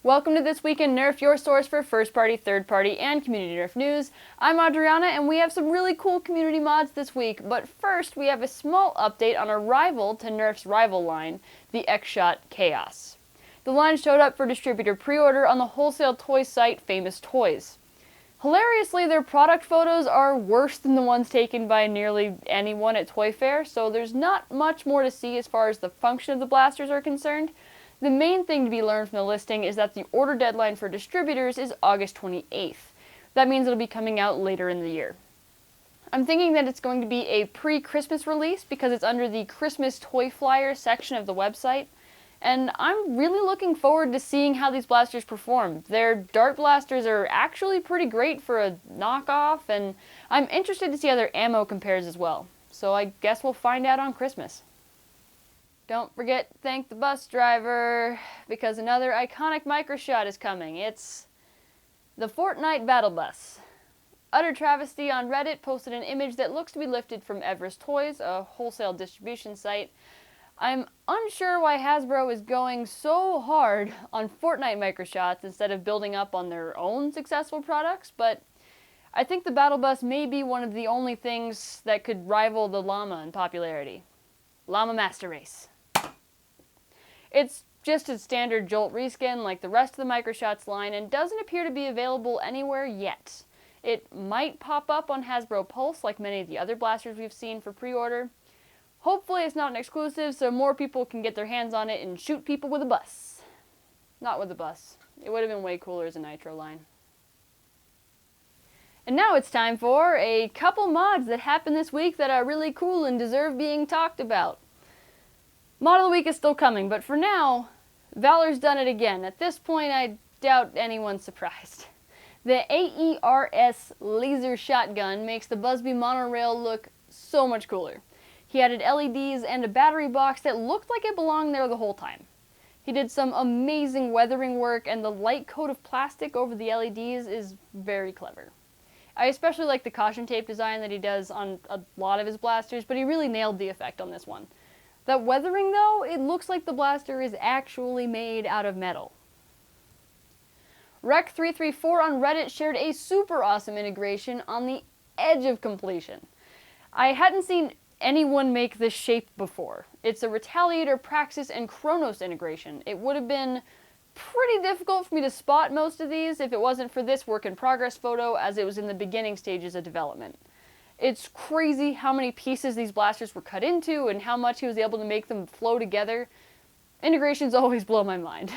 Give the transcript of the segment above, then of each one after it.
Welcome to This Week in Nerf, your source for first-party, third-party, and community Nerf news. I'm Adriana, and we have some really cool community mods this week, but first we have a small update on a rival to Nerf's rival line, the X-Shot Chaos. The line showed up for distributor pre-order on the wholesale toy site Famous Toys. Hilariously, their product photos are worse than the ones taken by nearly anyone at Toy Fair, so there's not much more to see as far as the function of the blasters are concerned. The main thing to be learned from the listing is that the order deadline for distributors is August 28th. That means it'll be coming out later in the year. I'm thinking that it's going to be a pre-Christmas release because it's under the Christmas Toy Flyer section of the website, and I'm really looking forward to seeing how these blasters perform. Their dart blasters are actually pretty great for a knockoff, and I'm interested to see how their ammo compares as well. So I guess we'll find out on Christmas. Don't forget to thank the bus driver, because another iconic microshot is coming. It's the Fortnite Battle Bus. Utter Travesty on Reddit posted an image that looks to be lifted from Everest Toys, a wholesale distribution site. I'm unsure why Hasbro is going so hard on Fortnite microshots instead of building up on their own successful products, but I think the Battle Bus may be one of the only things that could rival the Llama in popularity. Llama Master Race. It's just a standard Jolt reskin like the rest of the Microshots line and doesn't appear to be available anywhere yet. It might pop up on Hasbro Pulse like many of the other blasters we've seen for pre-order. Hopefully it's not an exclusive so more people can get their hands on it and shoot people with a bus. Not with a bus. It would have been way cooler as a Nitro line. And now it's time for a couple mods that happened this week that are really cool and deserve being talked about. Mod of the Week is still coming, but for now, Valor's done it again. At this point, I doubt anyone's surprised. The AERS laser shotgun makes the Busby monorail look so much cooler. He added LEDs and a battery box that looked like it belonged there the whole time. He did some amazing weathering work, and the light coat of plastic over the LEDs is very clever. I especially like the caution tape design that he does on a lot of his blasters, but he really nailed the effect on this one. That weathering, though, it looks like the blaster is actually made out of metal. Rec334 on Reddit shared a super awesome integration on the edge of completion. I hadn't seen anyone make this shape before. It's a Retaliator, Praxis, and Kronos integration. It would have been pretty difficult for me to spot most of these if it wasn't for this work in progress photo, as it was in the beginning stages of development. It's crazy how many pieces these blasters were cut into and how much he was able to make them flow together. Integrations always blow my mind.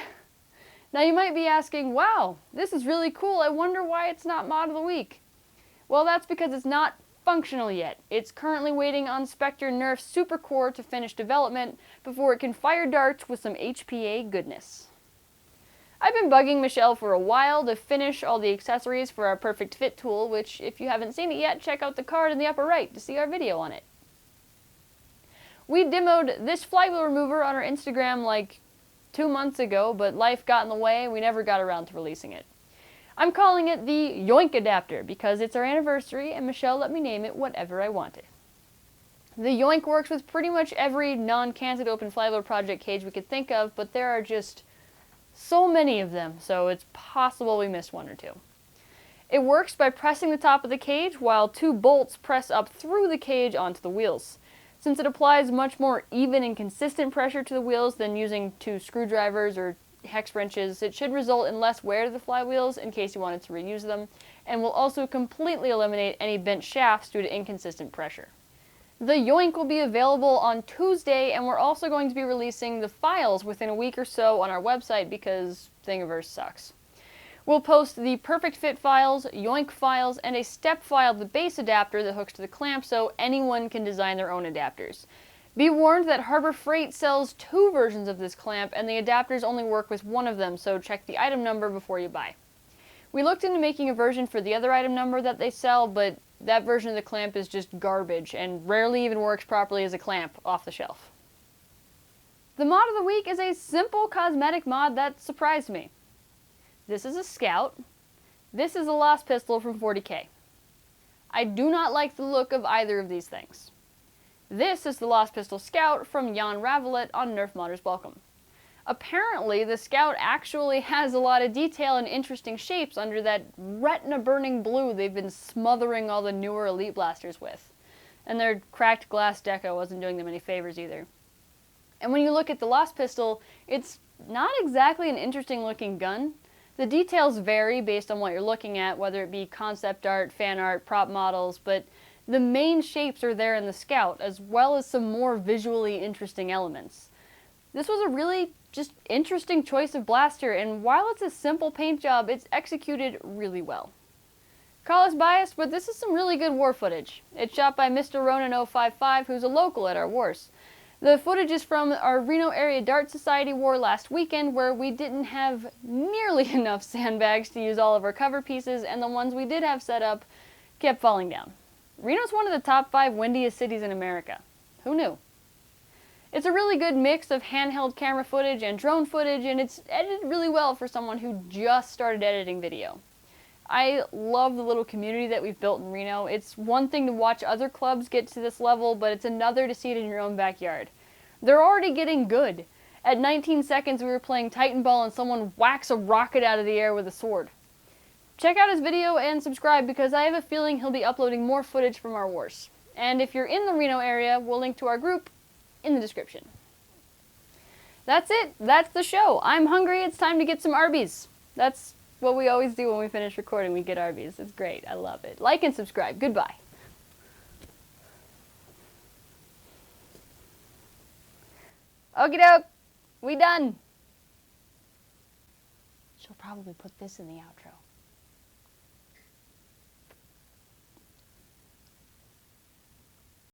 Now you might be asking, wow, this is really cool, I wonder why it's not Mod of the Week. Well, that's because it's not functional yet. It's currently waiting on Spectre Nerf's Supercore to finish development before it can fire darts with some HPA goodness. I've been bugging Michelle for a while to finish all the accessories for our Perfect Fit tool, which, if you haven't seen it yet, check out the card in the upper right to see our video on it. We demoed this flywheel remover on our Instagram like 2 months ago, but life got in the way and we never got around to releasing it. I'm calling it the Yoink adapter because it's our anniversary and Michelle let me name it whatever I wanted. The Yoink works with pretty much every non-canted open flywheel project cage we could think of, but there are just so many of them, so it's possible we missed one or two. It works by pressing the top of the cage while 2 bolts press up through the cage onto the wheels. Since it applies much more even and consistent pressure to the wheels than using 2 screwdrivers or hex wrenches, it should result in less wear to the flywheels in case you wanted to reuse them, and will also completely eliminate any bent shafts due to inconsistent pressure. The Yoink will be available on Tuesday, and we're also going to be releasing the files within a week or so on our website because Thingiverse sucks. We'll post the Perfect Fit files, Yoink files, and a step file, the base adapter that hooks to the clamp so anyone can design their own adapters. Be warned that Harbor Freight sells 2 versions of this clamp, and the adapters only work with one of them, so check the item number before you buy. We looked into making a version for the other item number that they sell, but that version of the clamp is just garbage and rarely even works properly as a clamp off the shelf. The mod of the week is a simple cosmetic mod that surprised me. This is a Scout. This is a Lost Pistol from 40K. I do not like the look of either of these things. This is the Lost Pistol Scout from Jan Ravelet on Nerf Modders Welcome. Apparently, the Scout actually has a lot of detail and interesting shapes under that retina-burning blue they've been smothering all the newer Elite Blasters with. And their cracked glass deco wasn't doing them any favors either. And when you look at the Lost Pistol, it's not exactly an interesting looking gun. The details vary based on what you're looking at, whether it be concept art, fan art, prop models, but the main shapes are there in the Scout, as well as some more visually interesting elements. This was a really just interesting choice of blaster, and while it's a simple paint job, it's executed really well. Call us biased, but this is some really good war footage. It's shot by Mr. Ronan055, who's a local at our wars. The footage is from our Reno Area Dart Society war last weekend, where we didn't have nearly enough sandbags to use all of our cover pieces, and the ones we did have set up kept falling down. Reno's one of the top 5 windiest cities in America. Who knew? It's a really good mix of handheld camera footage and drone footage, and it's edited really well for someone who just started editing video. I love the little community that we've built in Reno. It's one thing to watch other clubs get to this level, but it's another to see it in your own backyard. They're already getting good. At 19 seconds, we were playing Titan Ball and someone whacks a rocket out of the air with a sword. Check out his video and subscribe because I have a feeling he'll be uploading more footage from our wars. And if you're in the Reno area, we'll link to our group in the description. That's it. That's the show. I'm hungry. It's time to get some Arby's. That's what we always do when we finish recording. We get Arby's. It's great. I love it. Like and subscribe. Goodbye. Okie doke. We done. She'll probably put this in the outro.